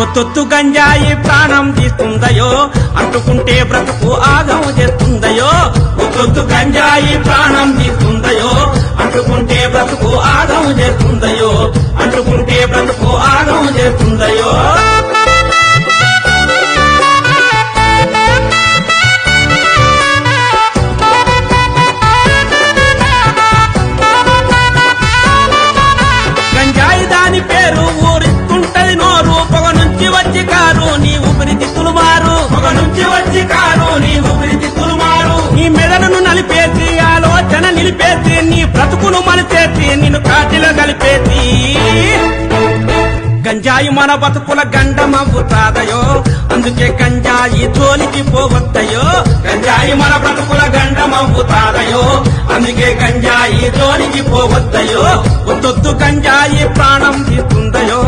తొత్తు గంజాయి ప్రాణం తీస్తుందయో, అంటుకుంటే బ్రతుకు ఆగం చేస్తుందయో. తొత్తు గంజాయి ప్రాణం తీస్తుందయో, అంటుకుంటే బ్రతుకు ఆగం చేస్తుందయో, అంటుకుంటే బ్రతుకు ఆగం చేస్తుందయో. గంజాయి దాని పేరు ఊరిస్తుంటది నోరు, పొగ నుంచి వచ్చి కారు నీ ఊపిరితిత్తులు మారు, పొగ నుంచి వచ్చి కారు నీ ఊపిరితిత్తులు మారు. నీ మెదడును నలిపేసి ఆలోచన నిలిపేసి నీ బ్రతుకును మలిచేసి నిన్ను కాటిలో కలిపేసి. గంజాయి మన బతుకుల గండమవుతాదయో, అందుకే గంజాయి జోలికి పోవద్దయో. గంజాయి మన బ్రతుకుల గండమవుతాదయో, అందుకే గంజాయి జోలికి పోవద్దయో. ఒత్తొత్తు గంజాయి ప్రాణం తీస్తుందయో,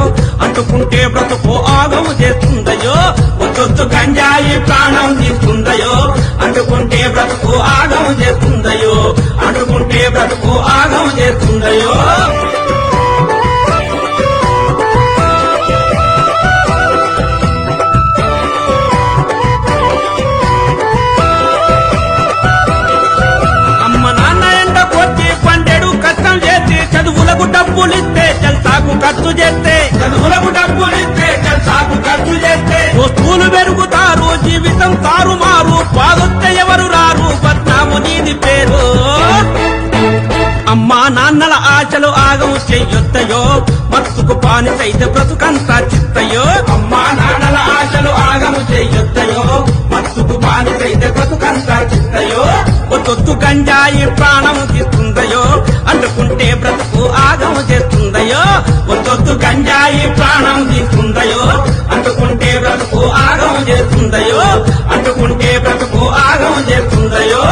అంటుకుంటే బ్రతుకు ఆగము చేస్తుందయో. ఒత్తొత్తు గంజాయి ప్రాణం తీస్తుందయో, అంటుకుంటే బ్రతుకు ఆగము చేస్తుందయో, అంటుకుంటే బ్రతుకు ఆగము చేస్తుందయో. చదువులకు డబ్బులిస్తే జల్సాకు ఖర్చు చేస్తే, చదువులకు డబ్బులిస్తే జల్సాకు ఖర్చు చేస్తే వస్తువులు పెరుగుతారు, జీవితం తారుమారు, బాధొస్తే ఎవరు రారు, బద్నాము నీది పేరు. అమ్మా నాన్నల ఆశలు ఆగము చెయ్యొద్దయో, మత్తుకు బానిసైతే బ్రతుకంతా చిత్తయో. అమ్మా నాన్నల ఆశలు ఆగము చెయ్యొద్దయో, మత్తుకు బానిసైతే బ్రతుకంతా చిత్తయో. ఒత్తొత్తు గంజాయి ప్రాణము తీస్తుందయో, అంటుకుంటే బ్రతుకు ఆగము చేస్తుందయో. ఒత్తొత్తు గంజాయి ప్రాణం తీస్తుందయో, అంటుకుంటే బ్రతుకు ఆగము చేస్తుందయో, అంటుకుంటే బ్రతుకు ఆగము చేస్తుందయో.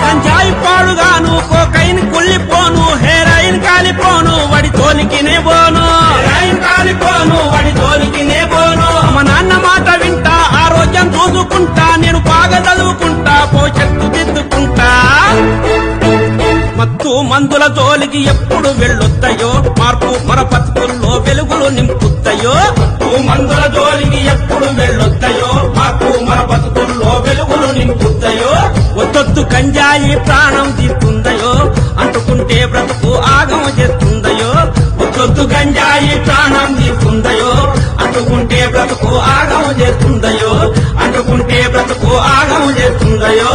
గంజాయి పాడుగాను, కోకైన్ కుళ్ళిపోను, హెరాయిన్ కాలిపోను, వడి తోలికినే పోను, హెరాయిన్ కాలిపోను, వడి తోలికినే పోను. మా నాన్న మాట వింటా, ఆరోగ్యం చూసుకుంటా, నేను బాగా చదువుకుంటా, భవిష్యత్తు దిద్దుకుంటా. మత్తు మందుల జోలికి ఎప్పుడు వెళ్ళొద్దయో, మార్పు మన బతుకుల్లో వెలుగులు నింపుతాయో. మత్తు మందుల జోలికి ఎప్పుడు వెళ్ళొద్దయో, మార్పు మన బతుకుల్లో వెలుగులు నింపుతాయో. ఒత్తొత్తు గంజాయి ప్రాణం తీస్తుందయో, అంటుకుంటే బ్రతుకు ఆగమ చేస్తుందయో. ఒత్తొత్తు గంజాయి ప్రాణం తీస్తుందయో, అంటుకుంటే బ్రతుకు ఆగమ చేస్తుందయో, అంటుకుంటే బ్రతుకు ఆగమ చేస్తుందయో.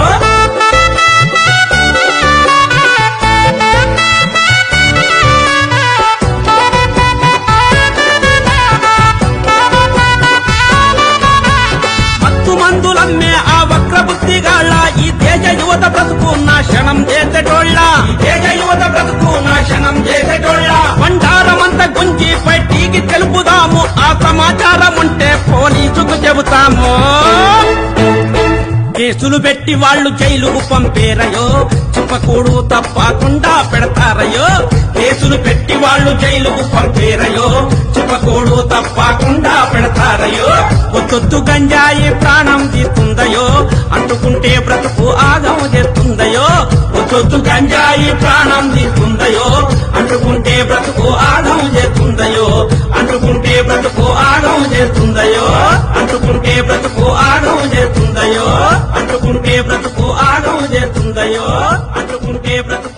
మందులమ్మే ఆ వక్ర బుద్ధిగాళ్ళ ఈ దేశ యువత బ్రతుకు నాశనం చేసేటోళ్ళ, ఈ దేశ యువత బ్రతుకు నాశనం చేసేటోళ్ళ. బండారమంతా గుంజి బయటికి తెలుపుదాము, ఆ సమాచారం ఉంటే పోలీసుకు చెబుతాము. కేసులు పెట్టి వాళ్ళు జైలుకు పంపేరయో, చెప్పకూడు తప్పకుండా పెడతారయో. కేసులు పెట్టి వాళ్ళు జైలుకు పంపేరయో, చెప్పకూడు తప్పకుండా పెడతారయో. ఒత్తొత్తు గంజాయి ప్రాణం తీస్తుందయో, అంటుకుంటే బ్రతుకు ఆగము చేస్తుందయో. ఒత్తొత్తు గంజాయి ప్రాణం తీస్తుందయో, అంటుకుంటే బ్రతుకు ఆగము చేస్తుందయో, అంటుకుంటే బ్రతుకు ఆగము చేస్తుందయో, అంటుకుంటే బ్రతుకు ఆగము చేస్తుందయో, అంటుకుంటే బ్రతుకు ఆగము చేస్తుందయో, అంటుకుంటే బ్రతుకు